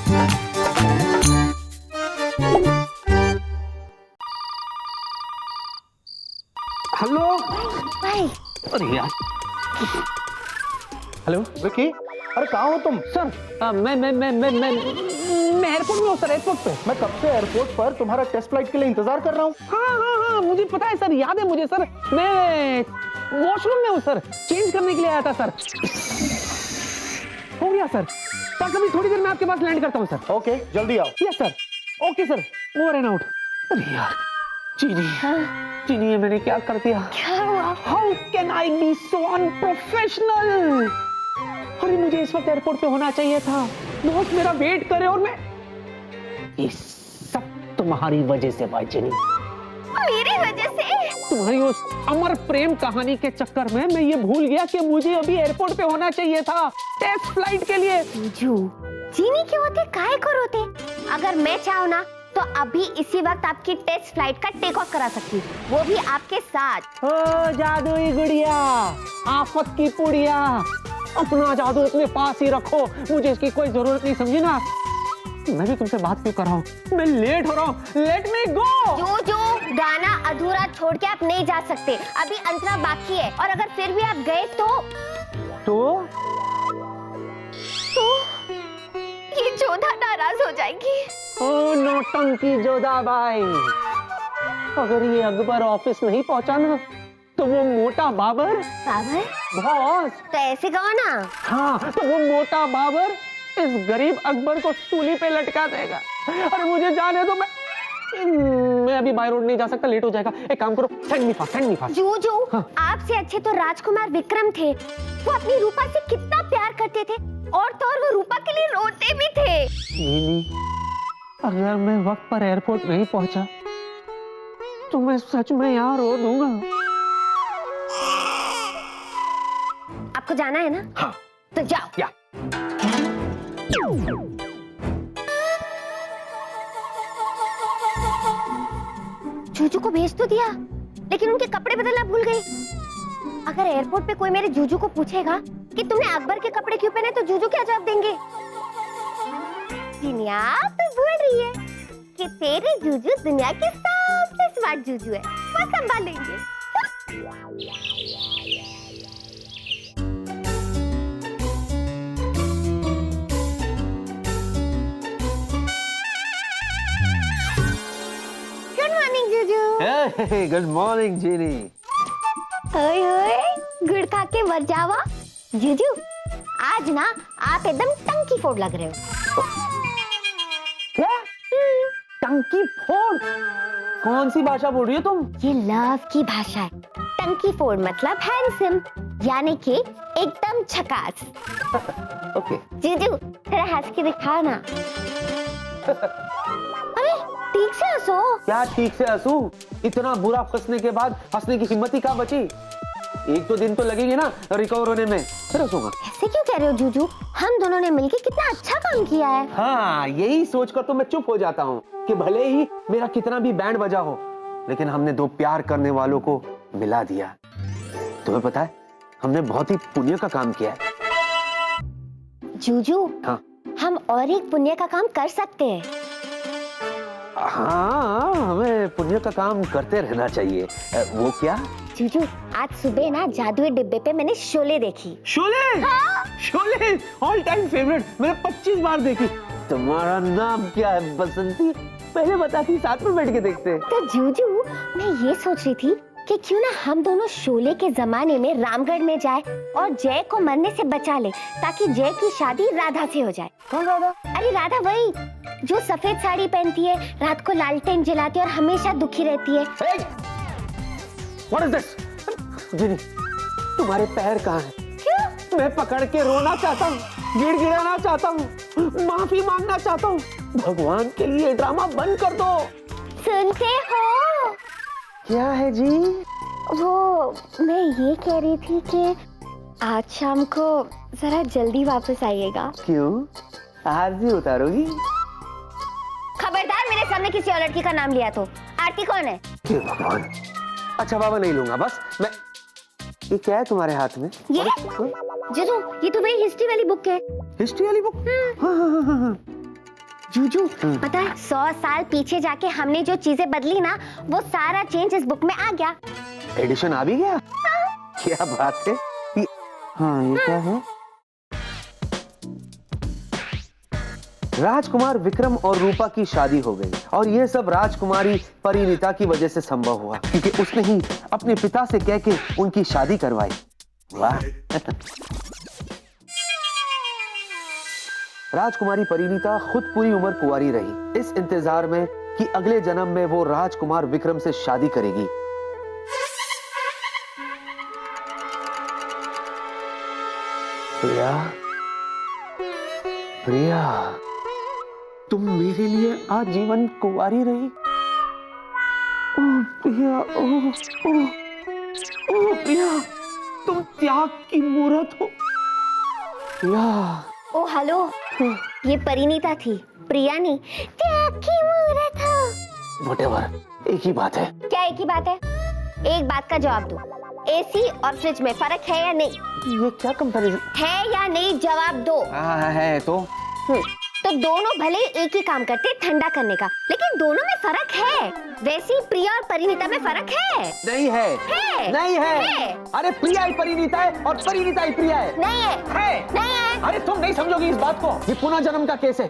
Hello. हाय। अरे यार। Hello Vicky, अरे कहाँ हो तुम? सर, मैं एयरपोर्ट में हूँ सर, एयरपोर्ट पे। मैं कब से एयरपोर्ट पर तुम्हारा टेस्ट फ्लाइट के लिए इंतजार कर रहा हूँ। हाँ, मुझे पता है सर, याद है मुझे सर। मैं वॉशरूम में हूँ सर, चेंज करने के लिए आया था सर। हो गया सर। बस अभी थोड़ी देर में आपके पास लैंड करता हूँ सर। ओके, जल्दी आओ। Yes sir. Okay sir, over and out. अरे यार चीनी, चीनी ये मैंने क्या कर दिया? क्या हुआ? How can I be so unprofessional? अरे मुझे इस वक्त एयरपोर्ट पे होना चाहिए था, बॉस मेरा वेट करे और मैं। ये सब तुम्हारी वजह से भाई चीनी। मेरी वजह से? तुम्हारी उस अमर प्रेम कहानी के चक्कर में मैं ये भूल गया कि मुझे अभी एयरपोर्ट पे होना चाहिए था टेस्ट फ्लाइट के लिए। जू, चीनी क्यों होते, काहे को रोते? अगर मैं चाहूँ ना तो अभी इसी वक्त आपकी टेस्ट फ्लाइट का टेक ऑफ करा सकती, वो भी आपके साथ। ओ जादुई गुड़िया, आफत की पुड़िया, अपना जादू अपने पास ही रखो, मुझे इसकी कोई जरूरत नहीं, समझी ना? मैं भी तुमसे बात क्यों कर रहा हूँ? मैं लेट हो रहा हूँ, लेट मी गो। जो गाना अधूरा छोड़ के आप नहीं जा सकते, अभी अंतरा बाकी है, और अगर फिर भी आप गए तो ये जोधा नाराज हो जाएगी। ओ नौटंकी जोधा भाई, अगर ये अकबर ऑफिस नहीं पहुंचा ना तो वो मोटा बाबर बॉस। तो ऐसे कहो ना। हाँ, तो वो मोटा बाबर इस गरीब अकबर को सूली पे लटका देगा। अरे मुझे जाने दो, मैं अभी बाय रोड नहीं जा सकता, लेट हो जाएगा। एक काम करो, सेंड मी फास्ट। जो हाँ। आपसे अच्छे तो राजकुमार विक्रम थे, वो अपनी रूपा से कितना प्यार करते थे, और तो और वो रूपा के लिए रोते भी थे। नीली, अगर मैं वक्त पर एयरपोर्ट नहीं पहुंचा तो मैं सच में यहाँ रो दूंगा। आपको जाना है ना? हाँ। तो जाओ। या। जूजू को भेज तो दिया, लेकिन उनके कपड़े बदलना भूल गई। अगर एयरपोर्ट पे कोई मेरे जूजू को पूछेगा कि तुमने अकबर के कपड़े क्यों पहने, तो जूजू क्या जवाब देंगे? दुनिया तो बोल रही है कि तेरे जूजू दुनिया के सबसे स्मार्ट जूजू है, वो संभालेंगे। गुड मॉर्निंग जूजू। गुड मॉर्निंग जीनी। ओए ओए, गुड़ खा के मर जावा। जूजू, आज ना आप एकदम टंकी फोड़ लग रहे हो। क्या? टंकी फोड़? कौन सी भाषा बोल रही हो तुम? ये लव की भाषा है। टंकी फोड़ मतलब हैंडसम, यानी कि एकदम झकास। ओके। जूजू, थोड़ा हंस के दिखाओ ना। अरे ठीक से हंसो। क्या ठीक से हंसू? इतना बुरा फंसने के बाद हंसने की हिम्मत ही कहाँ बची? एक तो दिन तो लगेंगे ना रिकवर होने में, फिर हंसूंगा। ऐसे क्यों कह रहे हो जूजू? हम दोनों ने मिलके कितना अच्छा काम किया है। हाँ, यही सोचकर तो मैं चुप हो जाता हूँ कि भले ही मेरा कितना भी बैंड बजा हो, लेकिन हमने दो प्यार करने वालों को मिला दिया। तुम्हें पता है, हमने बहुत ही पुण्य का काम किया है। जूजू, हाँ। हम और एक पुण्य का काम कर सकते हैं। हाँ, हमें पुण्य का काम करते रहना चाहिए। वो क्या? जूजू, आज सुबह ना जादुई डिब्बे पे मैंने शोले देखी। शोले? हाँ? शोले ऑल टाइम फेवरेट, मैंने 25 बार देखी। तुम्हारा नाम क्या है बसंती? पहले बताती, साथ में बैठ के देखते। तो जूजू, मैं ये सोच रही थी कि क्यों ना हम दोनों शोले के जमाने में रामगढ़ में जाए और जय को मरने से बचा ले, ताकि जय की शादी राधा से हो जाए। कौन राधा? अरे राधा वही जो सफेद साड़ी पहनती है, रात को लालटेन जलाती है और हमेशा दुखी रहती है। What is this? जिनी, तुम्हारे पैर कहाँ हैं? क्यों? मैं पकड़ के रोना चाहता हूँ, गिड़गिड़ाना चाहता हूँ, माफी मांगना चाहता हूँ। भगवान के लिए ड्रामा बंद कर दो। सुनते हो? क्या है जी? वो मैं ये कह रही थी कि आज शाम को जरा जल्दी वापस आइएगा। क्यों? आरती उतारोगी? खबरदार मेरे सामने किसी और लड़की का नाम लिया तो। आरती कौन है? हे भगवान। अच्छा बाबा, नहीं लूंगा बस मैं। ये क्या है तुम्हारे हाथ में? ये जूजू, ये तो वही हिस्ट्री वाली बुक है। हिस्ट्री वाली बुक? हाँ। जूजू पता है 100 साल पीछे जाके हमने जो चीजें बदली ना वो सारा चेंज इस बुक में आ गया। एडिशन आ भी गया? क्या बात है। हाँ ये क्या है? राजकुमार विक्रम और रूपा की शादी हो गई और यह सब राजकुमारी परिणीता की वजह से संभव हुआ क्योंकि उसने ही अपने पिता से कह के उनकी शादी करवाई। वाह। राजकुमारी परिणीता खुद पूरी उम्र कुंवारी रही इस इंतजार में कि अगले जन्म में वो राजकुमार विक्रम से शादी करेगी। प्रिया, प्रिया, तुम मेरे लिए आजीवन कुंवारी रही। ओह प्रिया, ओह ओह ओह प्रिया, तुम त्याग की मूरत हो। प्रिया। ओ हेलो, ये परिणीता थी, प्रिया नहीं। त्याग की मूरत हो। व्हाटएवर, एक ही बात है। क्या एक ही बात है? एक बात का जवाब दो, एसी और फ्रिज में फर्क है या नहीं? ये क्या कंपैरिजन है या नहीं, जवाब दो। हाँ है तो तो दोनों भले एक ही काम करते ठंडा करने का, लेकिन दोनों में फर्क है। वैसे ही प्रिया और परिणीता में फर्क है। नहीं है, है। नहीं है, है। अरे प्रिया ही परिणीता है और परिणीता ही प्रिया है। नहीं है, नहीं है। अरे तुम नहीं समझोगी इस बात को, ये पुनः जन्म का केस है।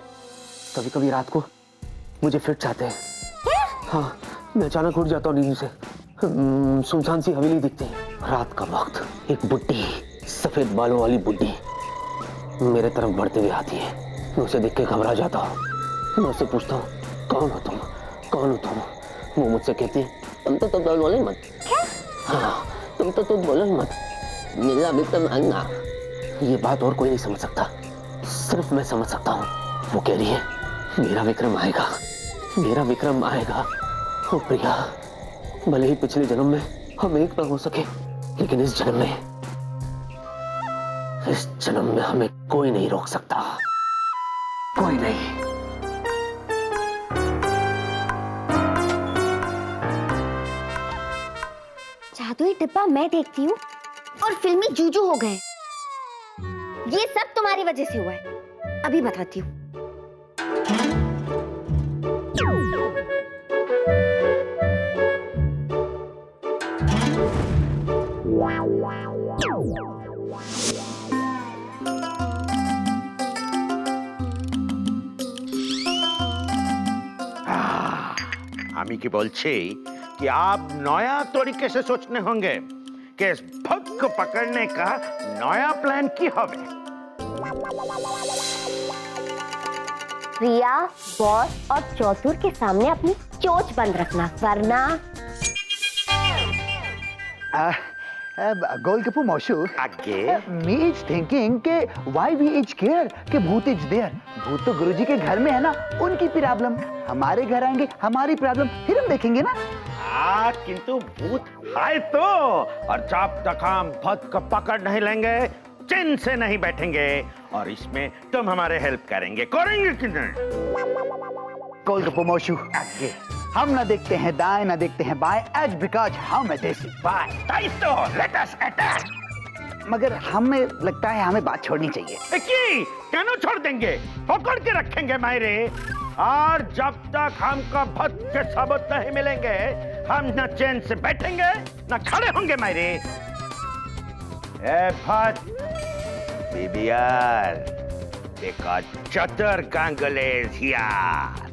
कभी कभी रात को मुझे फिट्स आते हैं। हाँ, मैं अचानक उठ जाता हूँ नींद से। सुनसान सी हवेली दिखती है। रात का वक्त एक बुड्ढी सफेद बालों वाली बुड्ढी मेरे तरफ बढ़ते हुए आती है। मैं उसे देख के घबरा जाता हूँ। मैं उससे पूछता हूँ कौन हो तुम, कौन हो तुम? वो मुझसे कहती है तुम तो बोले मत। हाँ, तुम तो बोले मत, मेरा विक्रम आएगा। ये बात और कोई नहीं समझ सकता, सिर्फ मैं समझ सकता हूँ। वो कह रही है मेरा विक्रम आएगा, मेरा विक्रम आएगा। ओ प्रिया, भले ही पिछले जन्म में हम एक न हो सके, लेकिन इस जन्म में हमें कोई नहीं रोक सकता, कोई नहीं। जादुई डिब्बा मैं देखती हूँ और फिल्मी जूजू हो गए। ये सब तुम्हारी वजह से हुआ है, अभी बताती हूँ। আমি কি বলছি कि आप नया तरीके से सोचने होंगे कि इस भूत को पकड़ने का नया प्लान की होवे। प्रिया, बॉस और चौधुर के सामने अपनी चोंच बंद रखना, वरना गोलगप्पू मौशू, आगे मी इज थिंकिंग के व्हाई वी इज केयर के भूत इज देयर। भूत तो गुरुजी के घर में है ना, उनकी प्रॉब्लम। हमारे घर आएंगे, हमारी प्रॉब्लम, फिर हम देखेंगे ना। किंतु भूत है तो, और जब तक हम भूत को पकड़ नहीं लेंगे चैन से नहीं बैठेंगे, और इसमें तुम हमारे हेल्प करेंगे कि नहीं? गोलगप्पू मौशू, आगे हम ना देखते हैं दाएं ना देखते हैं बाएं, एज बिकॉज हम है देसी बाय। तो लेट अस अटैक। मगर हमें लगता है हमें बात छोड़नी चाहिए। क्यों छोड़ देंगे? पकड़ के रखेंगे मायरे, और जब तक हमको भूत के सबूत नहीं मिलेंगे हम न चैन से बैठेंगे न खड़े होंगे मायरे। भूत बीबीआर, देखो चतुर गांगुली हियर।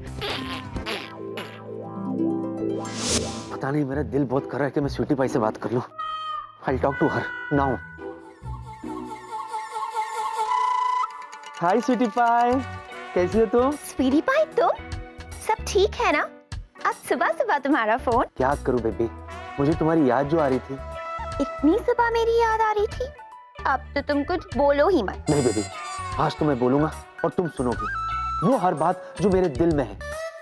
पता नहीं, मेरा दिल बहुत कर रहा है कि मैं स्वीटी पाई से बात कर लूं। I'll talk to her now. हाय स्वीटी पाई, कैसी हो तुम? स्वीटी पाई, तुम सब ठीक है ना? आज सुबह सुबह तुम्हारा फोन। क्या करूं बेबी, मुझे तुम्हारी याद जो आ रही थी। इतनी सुबह मेरी याद आ रही थी? अब तो तुम कुछ बोलो ही मत। नहीं बेबी, आज तो मैं बोलूंगा और तुम सुनोगी वो हर बात जो मेरे दिल में है।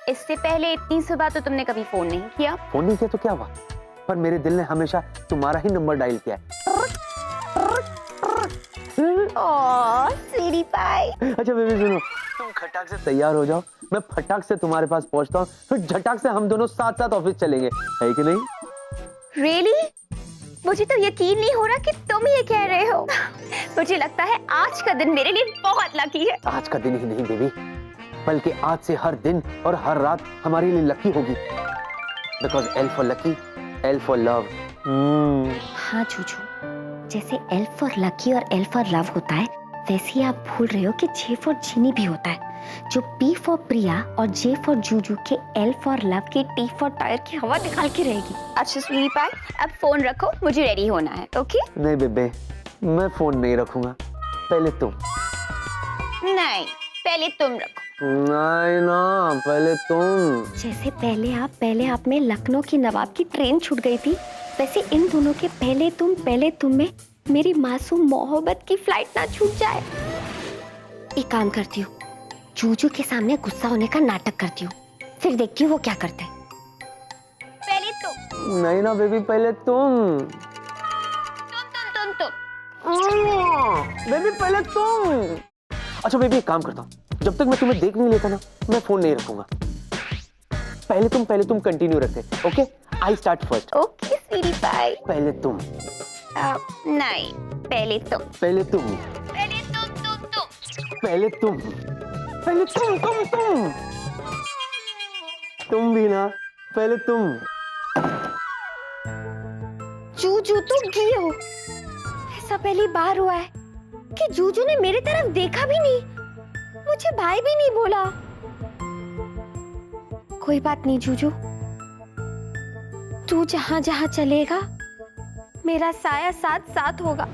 इससे पहले इतनी सुबह तो तुमने कभी फोन नहीं किया। फोन नहीं किया तो क्या हुआ, पर मेरे दिल ने हमेशा तुम्हारा ही नंबर डायल किया है। स्वीटी पाई। अच्छा बेबी सुनो, तुम खटाक से तैयार हो जाओ, मैं फटाक से तुम्हारे पास पहुंचता हूँ, फिर झटाक से हम दोनों साथ साथ ऑफिस चलेंगे, है कि नहीं? Really? मुझे तो यकीन नहीं हो रहा कि तुम ये कह रहे हो। मुझे लगता है आज का दिन मेरे लिए बहुत लकी है। आज का दिन ही नहीं बेबी, बल्कि आज से हर दिन और हर रात हमारे लिए लकी होगी। Because L for lucky, L for love. हाँ जूजू, जैसे एल फॉर लकी और एल फॉर लव होता है, वैसे ही आप भूल रहे हो कि जे फॉर जीनी भी होता है, जो पी फॉर प्रिया और जे फॉर जूजू के एल फॉर लव के टी फॉर टायर की हवा निकाल के रहेगी। अच्छा स्वीटी पाई, अब फोन रखो, मुझे रेडी होना है। ओके? नहीं बेबे, मैं फोन नहीं रखूंगा, पहले तुम। नहीं, पहले तुम रखो। नहीं ना, पहले तुम। जैसे पहले आप में लखनऊ की नवाब की ट्रेन छूट गई थी, वैसे इन दोनों के पहले तुम में मेरी मासूम मोहब्बत की फ्लाइट ना छूट जाए। एक काम करती हूँ, जूजू के सामने गुस्सा होने का नाटक करती हूँ, फिर देखती हूँ वो क्या करते हैं। पहले तुम। नहीं ना बेबी, पहले तुम। बेबी पहले तुम। अच्छा बेबी, एक काम करता हूँ, जब तक मैं तुम्हें देख नहीं लेता ना, मैं फोन नहीं रखूंगा। पहले तुम कंटिन्यू रखते। Okay, I start first. Okay sweetie pie. पहले तुम। नहीं, पहले तुम। पहले तुम। पहले तुम। पहले तुम। पहले तुम। तुम भी ना, पहले तुम। जूजू तुम गई हो। ऐसा पहली बार हुआ है कि जूजू ने मेरी तरफ देखा भी नहीं, मुझे भाई भी नहीं बोला। कोई बात नहीं जूजू, तू जहां जहां चलेगा मेरा साया साथ साथ होगा।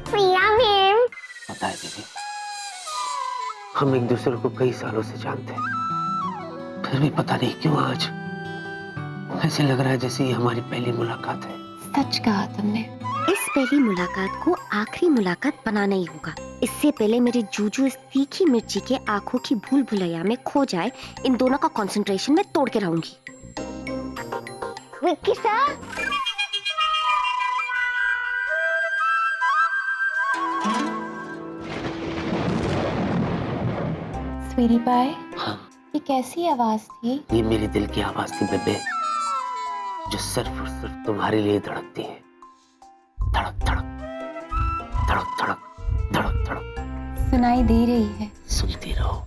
प्रिया मैम। पता है दीदी, हम एक दूसरे को कई सालों से जानते हैं, फिर भी पता नहीं क्यों आज ऐसे लग रहा है जैसे ये हमारी पहली मुलाकात है। सच कहा तुमने। इस पहली मुलाकात को आखिरी मुलाकात बनाना ही होगा। इससे पहले मेरी जूजू इस तीखी मिर्ची के आंखों की भूल भुलैया में खो जाए, इन दोनों का कंसंट्रेशन में तोड़ के रहूंगी। विक्की सर, स्वीटी पाई, हाँ, ये कैसी आवाज थी? ये मेरे दिल की आवाज थी बेबे, जो सिर्फ और सिर्फ तुम्हारे लिए धड़कती है। धड़क धड़क धड़क धड़क धड़क धड़क सुनाई दे रही है। सुनती रहो।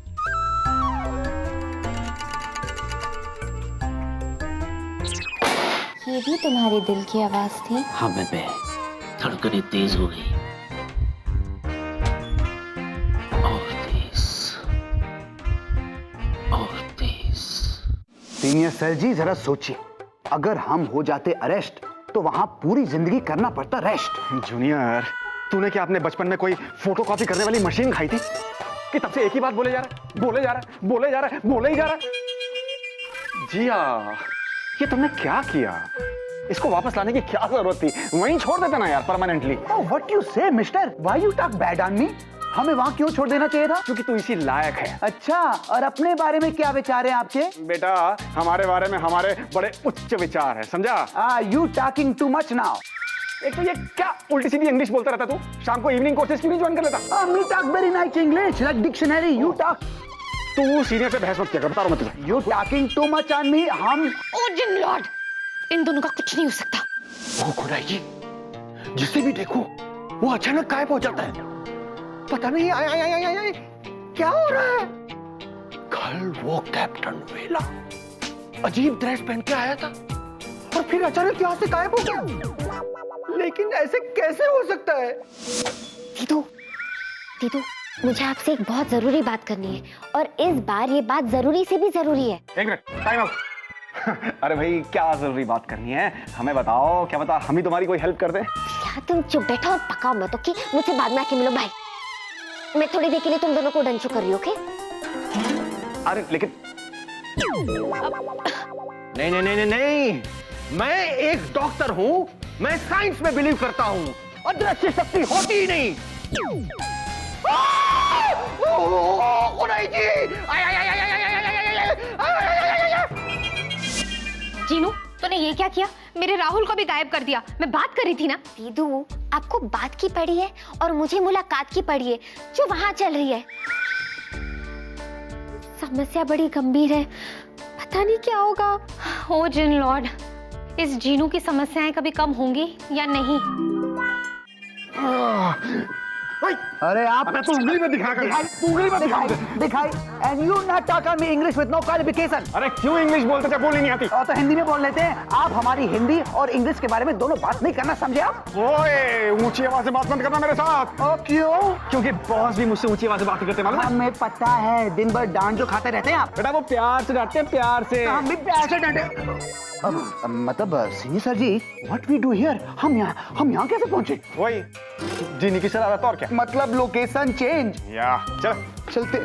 ये भी तुम्हारे दिल की आवाज थी? हाँ बेबे, धड़कनें तेज हो गई। और तेज, और तेज। सीनियर सर जी जरा सोचिए, अगर हम हो जाते अरेस्ट तो वहां पूरी जिंदगी करना पड़ता रेस्ट। जूनियर, तूने क्या अपने बचपन में कोई फोटोकॉपी करने वाली मशीन खाई थी कि तब से एक ही बात बोले जा रहा है, बोले जा रहा है, बोले जा रहा है, बोले ही जा रहा है। जिया, ये तुमने क्या किया? इसको वापस लाने की क्या जरूरत थी? वहीं छोड़ देता ना यार परमानेंटली। व्हाट यू से mister, why you talk bad on me? हमें वहां क्यों छोड़ देना चाहिए था? क्योंकि तू इसी लायक है। अच्छा, और अपने बारे में क्या विचार है आपके? बेटा, हमारे बारे में हमारे बड़े उच्च विचार है, समझा? You talking too much now. एक तो ये क्या उल्टी सीधी इंग्लिश बोलता रहता तू? शाम को इवनिंग कोर्सेज क्यों नहीं ज्वाइन कर लेता? Me talk very nice English like dictionary. You talk. तू सीनियर से बहस मत किया कर, बता रहा हूं मैं तुझे। You talking too much on me. हम ओ जिन लॉर्ड, इन दोनों का कुछ नहीं हो सकता। वो खुदाई जी, जिसे भी देखो वो अचानक गायब हो जाता है। पता नहीं आय क्या हो रहा है। कल वो कैप्टन वेला अजीब ड्रेस पहन के आया था और फिर अचानक यहाँ से गायब हो गया। लेकिन ऐसे कैसे हो सकता है? दीदू, दीदू, मुझे आपसे एक बहुत जरूरी बात करनी है, और इस बार ये बात जरूरी से भी जरूरी है। एक मिनट, टाइम आउट। अरे भाई क्या जरूरी बात करनी है, हमें बताओ, क्या बता हम ही तुम्हारी कोई हेल्प कर दे। क्या तुम चुप बैठो और पकाओ मत, ओके? मुझसे बाद में आके मिलो, बाय। मैं थोड़ी देर के लिए तुम दोनों को डंचू कर रही हूँ, ओके? अरे लेकिन नहीं नहीं नहीं नहीं नहीं, मैं एक डॉक्टर हूँ, मैं साइंस में बिलीव करता हूँ, अदृश्य शक्ति होती ही नहीं। जीनू, तूने ये क्या किया? मेरे राहुल को भी गायब कर दिया। मैं बात कर रही थी ना। दीदू, आपको बात की पड़ी है और मुझे मुलाकात की पड़ी है जो वहां चल रही है। समस्या बड़ी गंभीर है, पता नहीं क्या होगा। ओ जिन लॉर्ड, इस जीनू की समस्याएं कभी कम होंगी या नहीं? अरे आप मैं तो उंगली में दिखा कर, उंगली में दिखा। दिखाई and you not talk on me English with no qualification. अरे क्यों इंग्लिश बोलते जब बोलनी नहीं आती? और तो हिंदी में बोल लेते हैं। आप हमारी हिंदी और इंग्लिश के बारे में दोनों बात नहीं करना, समझे आप? ओए, ऊंची आवाज से बात मत करना मेरे साथ। और क्यों? क्योंकि बॉस भी मुझसे ऊंची आवाज से बात करते मालूम है? हमें पता है, दिन भर डांट जो खाते रहते हैं आप। बेटा वो प्यार से डांटते हैं, प्यार से। हम भी प्यार से डांटे। मतलब senior sir ji, what we do here? हम यहाँ कैसे पहुंचे? वही जीनी की शरारत और क्या? मतलब लोकेशन चेंज। या चल चलते।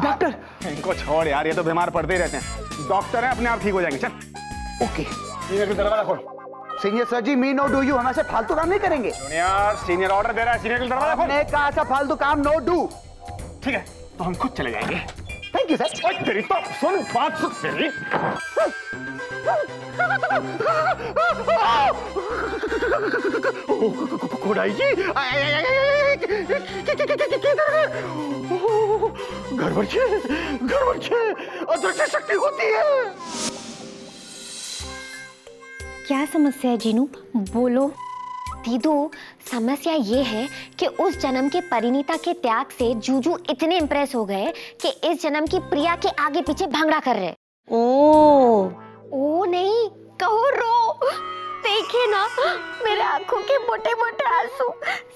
डॉक्टर, इनको छोड़ यार, ये तो बीमार पड़ते ही रहते हैं। डॉक्टर है, अपने आप ठीक हो जाएंगे। चल ओके। सीनियर का दरवाजा खोल। Senior sir ji, me no do you, हमारे से फालतू काम नहीं करेंगे। जूनियर, सीनियर ऑर्डर दे रहा है, सीनियर का दरवाजा खोल। मैं कहा सा फालतू काम नो डू। ठीक है, तो हम खुद चले जाएंगे। Thank you sir. ओए तेरी तो सुन, बात सुन तेरी। खुदाई जी, गड़बड़ छे, अदृश्य शक्ति होती है। क्या समस्या है जीनू? बोलो। दीदू, समस्या ये है कि उस जन्म के परिणीता के त्याग से जूजू इतने इम्प्रेस हो गए कि इस जन्म की प्रिया के आगे पीछे भांगड़ा कर रहे। ओ नहीं, कहो रो। देखे ना मेरे आंखों के मोटे मोटे आंसू,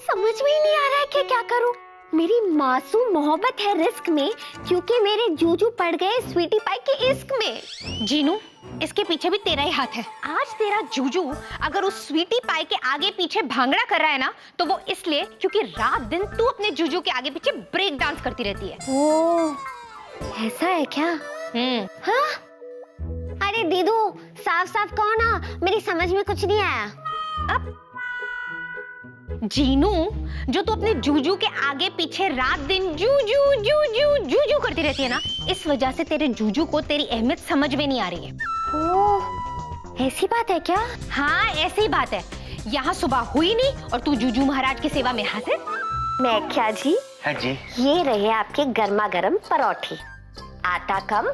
समझ में ही नहीं आ रहा है कि क्या करूं। मेरी मासूम मोहब्बत है रिस्क में, क्योंकि मेरे जूजू पड़ गए स्वीटी पाई के इश्क में। जीनू, इसके पीछे भी तेरा ही हाथ है। आज तेरा जूजू अगर उस स्वीटी पाई के आगे पीछे भांगड़ा कर रहा है ना, तो वो इसलिए क्योंकि रात दिन तू अपने जूजू के आगे पीछे ब्रेक डांस करती रहती है। ओ, ऐसा है क्या? हाँ? अरे दीदू, साफ साफ कहो ना, मेरी समझ में कुछ नहीं आया। अब जीनू, जो तू अपने जूजू के आगे पीछे रात दिन जूजू जूजू जूजू करती रहती है ना, इस वजह से तेरे जूजू को तेरी अहमियत समझ में नहीं आ रही है। ओह, ऐसी बात है क्या? हाँ, ऐसी ही बात है। यहाँ सुबह हुई नहीं और तू जूजू महाराज की सेवा में हाजिर। मैं क्या जी? है जी। ये रहे आपके गर्मा गर्म परोठे, आटा कम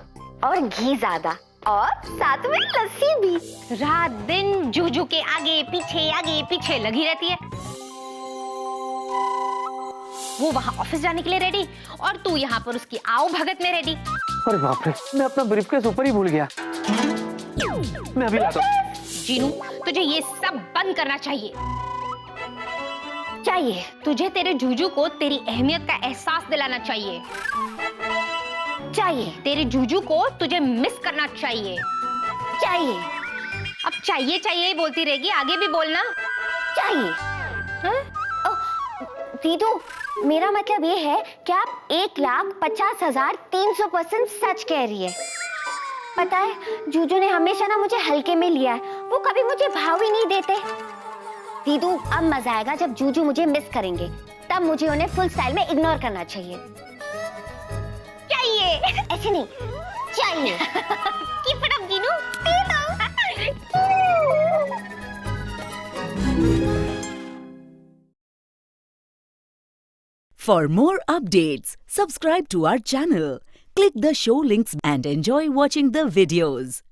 और घी ज्यादा, और साथ में लस्सी भी। रात दिन जूजू के आगे पीछे लगी रहती है। वो वहाँ ऑफिस जाने के लिए रेडी और तू यहाँ पर उसकी आओ भगत में रेडी। अरे बाप रे, मैं अपना ब्रीफकेस ऊपर ही भूल गया। मैं अभी लाता हूँ। जीनू, तुझे ये सब बंद करना चाहिए। तुझे तेरे जूजू को तेरी अहमियत का एहसास दिलाना चाहिए। तेरे जूजू को तुझे मिस करना चाहिए। अब चाहिए ही बोलती रहेगी, आगे भी बोलना। दीदू, मेरा मतलब ये है कि आप 1,50,300% सच कह रही है। पता है, जूजू ने हमेशा ना मुझे हल्के में लिया है, वो कभी मुझे भाव ही नहीं देते। दीदू, अब मजा आएगा जब जूजू मुझे मिस करेंगे, तब मुझे उन्हें फुल स्टाइल में इग्नोर करना चाहिए। ऐसे नहीं, चाहिए। Keep it up, Jinu. For more updates, subscribe to our channel, click the show links and enjoy watching the videos.